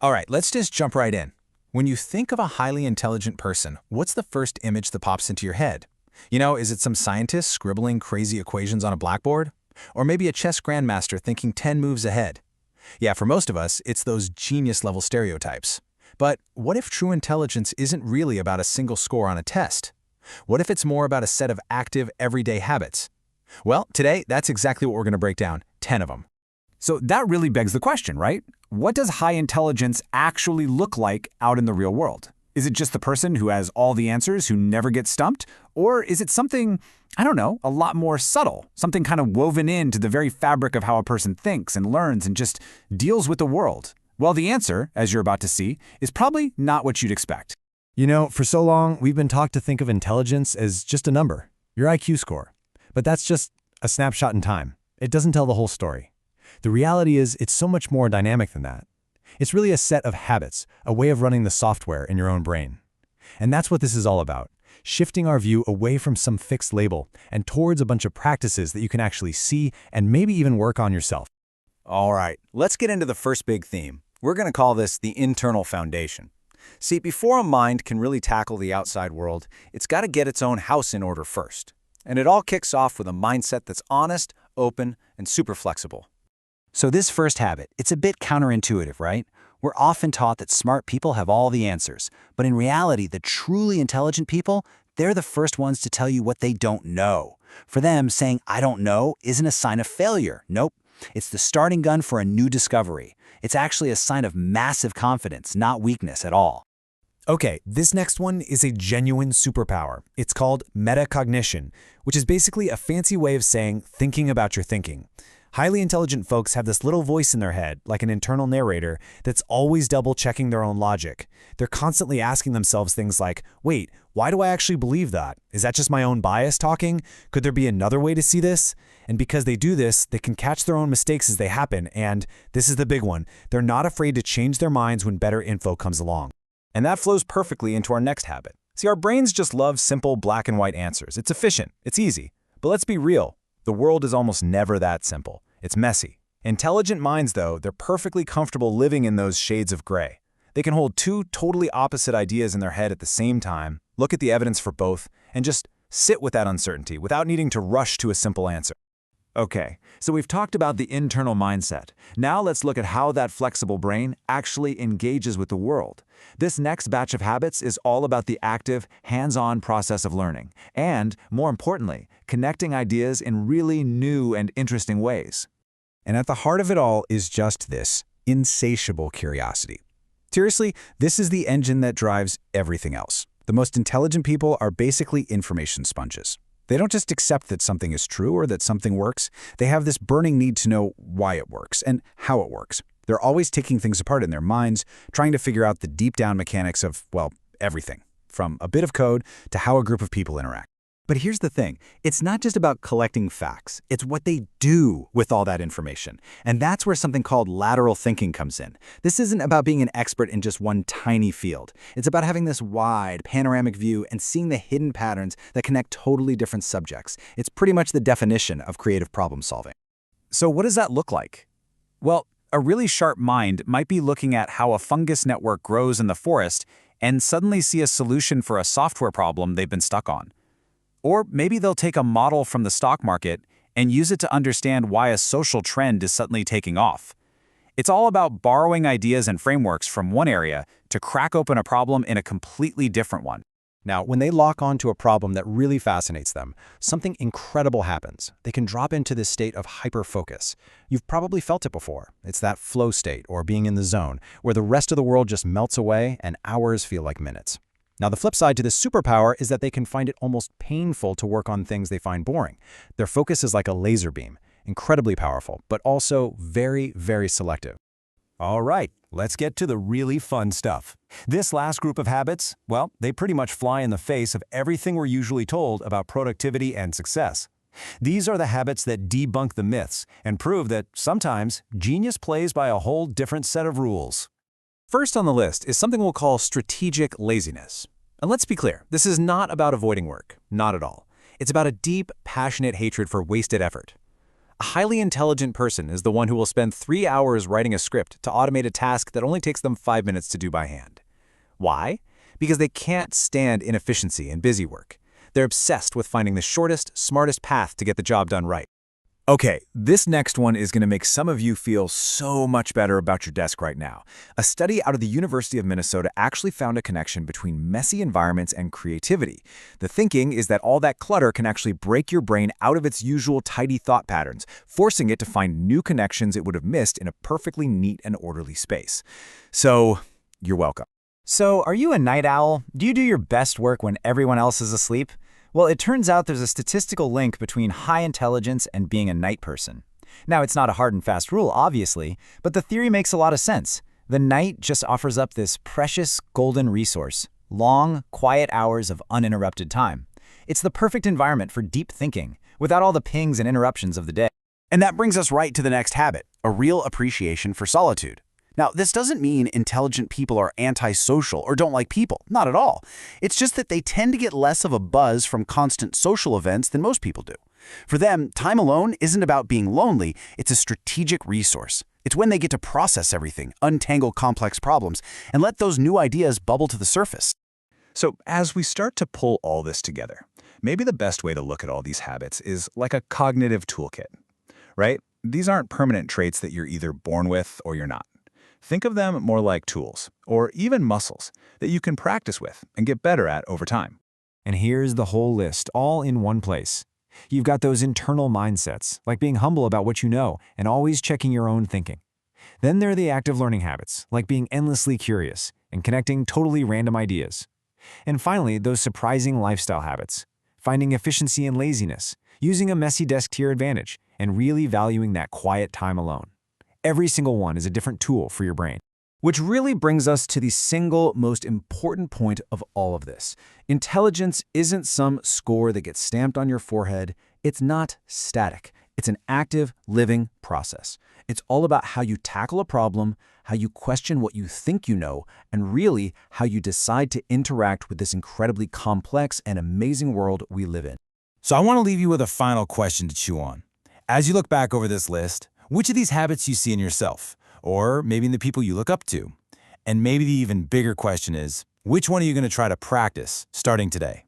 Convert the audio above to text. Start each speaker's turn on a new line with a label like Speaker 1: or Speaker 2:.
Speaker 1: All right, let's just jump right in. When you think of a highly intelligent person, what's the first image that pops into your head? Is it some scientist scribbling crazy equations on a blackboard? Or maybe a chess grandmaster thinking 10 moves ahead? Yeah, for most of us, it's those genius-level stereotypes. But what if true intelligence isn't really about a single score on a test? What if it's more about a set of active, everyday habits? Well, today, that's exactly what we're going to break down, 10 of them.
Speaker 2: So that really begs the question, right? What does high intelligence actually look like out in the real world? Is it just the person who has all the answers, who never gets stumped? Or is it something, I don't know, a lot more subtle, something kind of woven into the very fabric of how a person thinks and learns and just deals with the world? Well, the answer, as you're about to see, is probably not what you'd expect.
Speaker 3: For so long, we've been taught to think of intelligence as just a number, your IQ score. But that's just a snapshot in time. It doesn't tell the whole story. The reality is it's so much more dynamic than that. It's really a set of habits, a way of running the software in your own brain. And that's what this is all about, shifting our view away from some fixed label and towards a bunch of practices that you can actually see and maybe even work on yourself.
Speaker 4: All right, let's get into the first big theme. We're going to call this the internal foundation. See, before a mind can really tackle the outside world, it's got to get its own house in order first. And it all kicks off with a mindset that's honest, open, and super flexible.
Speaker 5: So this first habit, it's a bit counterintuitive, right? We're often taught that smart people have all the answers, but in reality, the truly intelligent people, they're the first ones to tell you what they don't know. For them, saying, "I don't know," isn't a sign of failure. Nope. It's the starting gun for a new discovery. It's actually a sign of massive confidence, not weakness at all.
Speaker 3: Okay, this next one is a genuine superpower. It's called metacognition, which is basically a fancy way of saying thinking about your thinking. Highly intelligent folks have this little voice in their head, like an internal narrator, that's always double-checking their own logic. They're constantly asking themselves things like, wait, why do I actually believe that? Is that just my own bias talking? Could there be another way to see this? And because they do this, they can catch their own mistakes as they happen, and this is the big one, they're not afraid to change their minds when better info comes along.
Speaker 1: And that flows perfectly into our next habit. See, our brains just love simple black and white answers. It's efficient, it's easy. But let's be real. The world is almost never that simple. It's messy. Intelligent minds, though, they're perfectly comfortable living in those shades of gray. They can hold two totally opposite ideas in their head at the same time, look at the evidence for both, and just sit with that uncertainty without needing to rush to a simple answer.
Speaker 2: Okay, so we've talked about the internal mindset. Now let's look at how that flexible brain actually engages with the world. This next batch of habits is all about the active, hands-on process of learning, and, more importantly, connecting ideas in really new and interesting ways.
Speaker 3: And at the heart of it all is just this, insatiable curiosity. Seriously, this is the engine that drives everything else. The most intelligent people are basically information sponges. They don't just accept that something is true or that something works. They have this burning need to know why it works and how it works. They're always taking things apart in their minds, trying to figure out the deep-down mechanics of, well, everything, from a bit of code to how a group of people interact.
Speaker 4: But here's the thing, it's not just about collecting facts, it's what they do with all that information. And that's where something called lateral thinking comes in. This isn't about being an expert in just one tiny field. It's about having this wide, panoramic view and seeing the hidden patterns that connect totally different subjects. It's pretty much the definition of creative problem solving.
Speaker 2: So what does that look like? Well, a really sharp mind might be looking at how a fungus network grows in the forest and suddenly see a solution for a software problem they've been stuck on. Or maybe they'll take a model from the stock market and use it to understand why a social trend is suddenly taking off. It's all about borrowing ideas and frameworks from one area to crack open a problem in a completely different one.
Speaker 3: Now, when they lock onto a problem that really fascinates them, something incredible happens. They can drop into this state of hyper-focus. You've probably felt it before. It's that flow state, or being in the zone, where the rest of the world just melts away and hours feel like minutes. Now, the flip side to this superpower is that they can find it almost painful to work on things they find boring. Their focus is like a laser beam, incredibly powerful, but also very, very selective.
Speaker 2: All right, let's get to the really fun stuff. This last group of habits, well, they pretty much fly in the face of everything we're usually told about productivity and success. These are the habits that debunk the myths and prove that sometimes genius plays by a whole different set of rules.
Speaker 1: First on the list is something we'll call strategic laziness. And let's be clear, this is not about avoiding work, not at all. It's about a deep, passionate hatred for wasted effort.
Speaker 3: A highly intelligent person is the one who will spend 3 hours writing a script to automate a task that only takes them 5 minutes to do by hand. Why? Because they can't stand inefficiency and busy work. They're obsessed with finding the shortest, smartest path to get the job done right. Okay, this next one is going to make some of you feel so much better about your desk right now. A study out of the University of Minnesota actually found a connection between messy environments and creativity. The thinking is that all that clutter can actually break your brain out of its usual tidy thought patterns, forcing it to find new connections it would have missed in a perfectly neat and orderly space. So, you're welcome.
Speaker 2: So, are you a night owl? Do you do your best work when everyone else is asleep? Well, it turns out there's a statistical link between high intelligence and being a night person. Now, it's not a hard and fast rule, obviously, but the theory makes a lot of sense. The night just offers up this precious golden resource, long, quiet hours of uninterrupted time. It's the perfect environment for deep thinking, without all the pings and interruptions of the day.
Speaker 5: And that brings us right to the next habit, a real appreciation for solitude. Now, this doesn't mean intelligent people are antisocial or don't like people. Not at all. It's just that they tend to get less of a buzz from constant social events than most people do. For them, time alone isn't about being lonely, it's a strategic resource. It's when they get to process everything, untangle complex problems, and let those new ideas bubble to the surface.
Speaker 1: So as we start to pull all this together, maybe the best way to look at all these habits is like a cognitive toolkit, right? These aren't permanent traits that you're either born with or you're not. Think of them more like tools, or even muscles, that you can practice with and get better at over time.
Speaker 3: And here's the whole list, all in one place. You've got those internal mindsets, like being humble about what you know and always checking your own thinking. Then there are the active learning habits, like being endlessly curious and connecting totally random ideas. And finally, those surprising lifestyle habits, finding efficiency in laziness, using a messy desk to your advantage, and really valuing that quiet time alone. Every single one is a different tool for your brain. Which really brings us to the single most important point of all of this. Intelligence isn't some score that gets stamped on your forehead. It's not static. It's an active, living process. It's all about how you tackle a problem, how you question what you think you know, and really how you decide to interact with this incredibly complex and amazing world we live in.
Speaker 1: So I want to leave you with a final question to chew on. As you look back over this list, which of these habits you see in yourself, or maybe in the people you look up to? And maybe the even bigger question is, which one are you going to try to practice starting today?